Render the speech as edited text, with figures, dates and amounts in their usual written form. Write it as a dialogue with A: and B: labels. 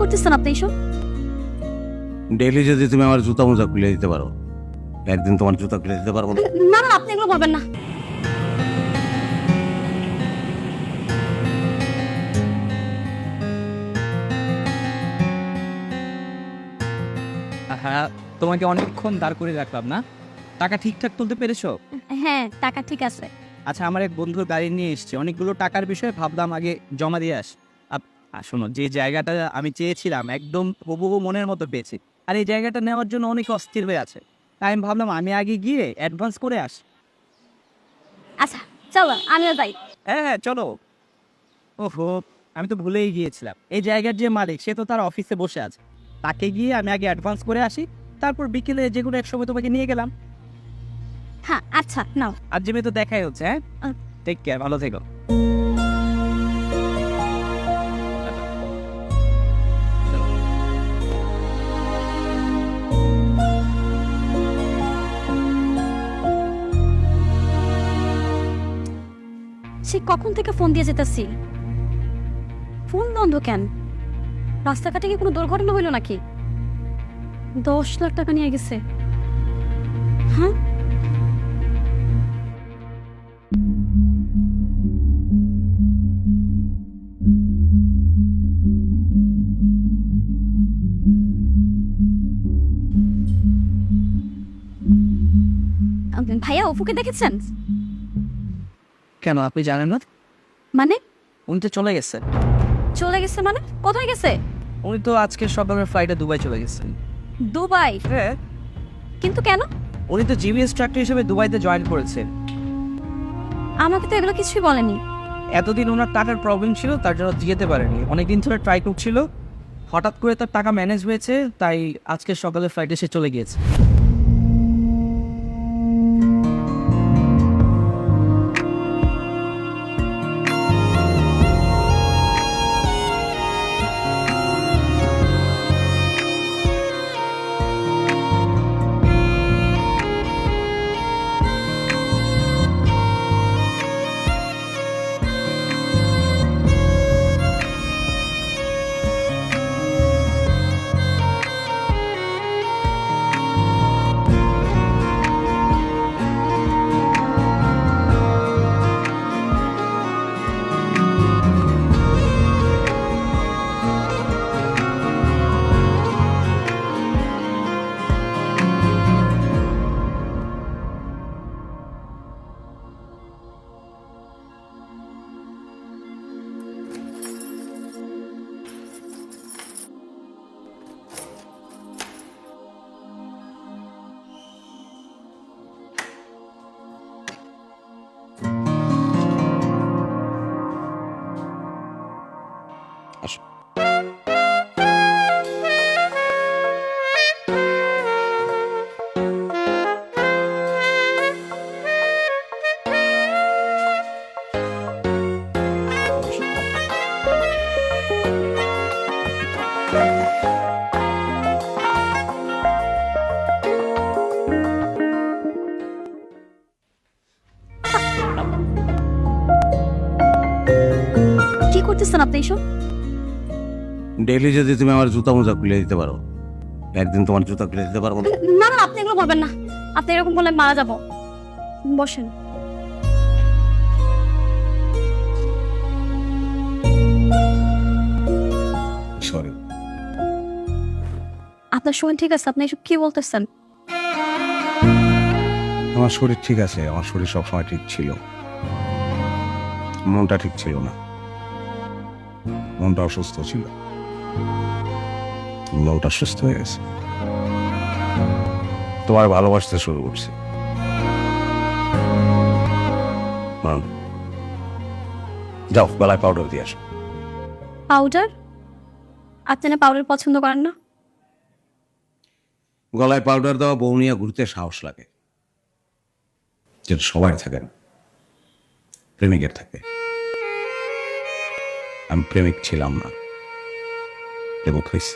A: করতেছেন আপনি এইসব?
B: ডেইলি যদি তুমি আমার জুতা মোজা খুলে দিতে পারো, একদিন তোমার জুতা খুলে দিতে পারবো না?
A: না না, আপনি এগুলো বলবেন না।
C: হ্যাঁ, তোমাকে অনেকক্ষণ দাঁড় করে রাখলাম না? টাকা ঠিকঠাক তুলতে পেরেছো?
A: হ্যাঁ, টাকা ঠিক আছে।
C: আচ্ছা, আমার এক বন্ধুর গাড়ি নিয়ে এসছে, অনেকগুলো টাকার বিষয়ে ভাবলাম আগে জমা দিয়ে শোনো, যে জায়গাটা আমি চেয়েছিলাম একদম হুবহু মনের মতো পেয়েছি, আর এই জায়গাটা নেওয়ার জন্য অনেক অস্থির হয়ে আছে। তাই আমি ভাবলাম আমি আগে গিয়ে অ্যাডভান্স করে আসি।
A: আচ্ছা চলো, আমিও যাই।
C: হ্যাঁ হ্যাঁ, চলো। ওহো, আমি তো ভুলেই গিয়েছিলাম, এই জায়গার যে মালিক সে তো তার অফিসে বসে আছে। তাকে গিয়ে আমি আগে অ্যাডভান্স করে আসি, তারপর বিকেলে যে কোনো এক সময় তোমাকে নিয়ে গেলাম।
A: হ্যাঁ আচ্ছা নাও।
C: আর জিমে তো দেখাই হচ্ছে। হ্যাঁ, টেক কেয়ার, ভালো থেকো।
A: সে কখন থেকে ফোন দিয়ে যেতেছি, ফোন বন্ধ কেন? রাস্তাঘাটে কি কোনো দুর্ঘটনা হইল নাকি? 10 লাখ টাকা নিয়ে গেছে। হ্যাঁ, ভাইয়া অপুকে দেখেছেন?
C: কেন, আপনি জানেন না?
A: মানে?
C: উনি তো চলে গেছে।
A: চলে গেছে মানে? কোথায় গেছে?
C: উনি তো আজকে সকালের ফ্লাইটে দুবাই চলে গেছেন।
A: দুবাই?
C: হ্যাঁ,
A: কিন্তু কেন?
C: উনি তো জিবি ইনস্ট্রাক্টর হিসেবে দুবাইতে জয়েন করেছেন।
A: আমাকে তো এগুলো কিছুই বলেনি।
C: এতদিন ওনার টাকার প্রবলেম ছিল, তার জন্য যেতে পারেনি। অনেকদিন ধরে ট্রাই করছিল, হঠাৎ করে তার টাকা ম্যানেজ হয়েছে, তাই আজকে সকালে ফ্লাইটে সে চলে গিয়েছে।
B: আসো।
A: কি করতেছেন আপনি এইসব?
B: ডেইলি যদি তুমি আমার জুতা মোজা খুলে দিতে পারো, একদিন তোমার জুতা খুলে দিতে পারবো না?
A: না না, আপনি এগুলো বলবেন না। আপনি এরকম বললে মারা যাব। বসেন।
B: সরি।
A: আপনার শরীর ঠিক আছে? আপনি এসব কি বলতেছেন?
B: আমার শরীর ঠিক আছে, আমার শরীর সবসময় ঠিক ছিল, মনটা ঠিক ছিল না। মনটা অসুস্থ ছিল, মনটা সুস্থ হয়ে গেছে। তোমার ভালোবাসতে শুরু করছি। যাও, গলায় পাউডার দিয়ে আসো।
A: পাউডার? আপনি না পাউডার পছন্দ করেন না?
B: গলায় পাউডার দেওয়া বউ নিয়ে ঘুরতে সাহস লাগে, যেটা সবাই থাকে না, প্রেমিকের থাকে। আমি প্রেমিক ছিলাম না, প্রেমিক হয়েছি।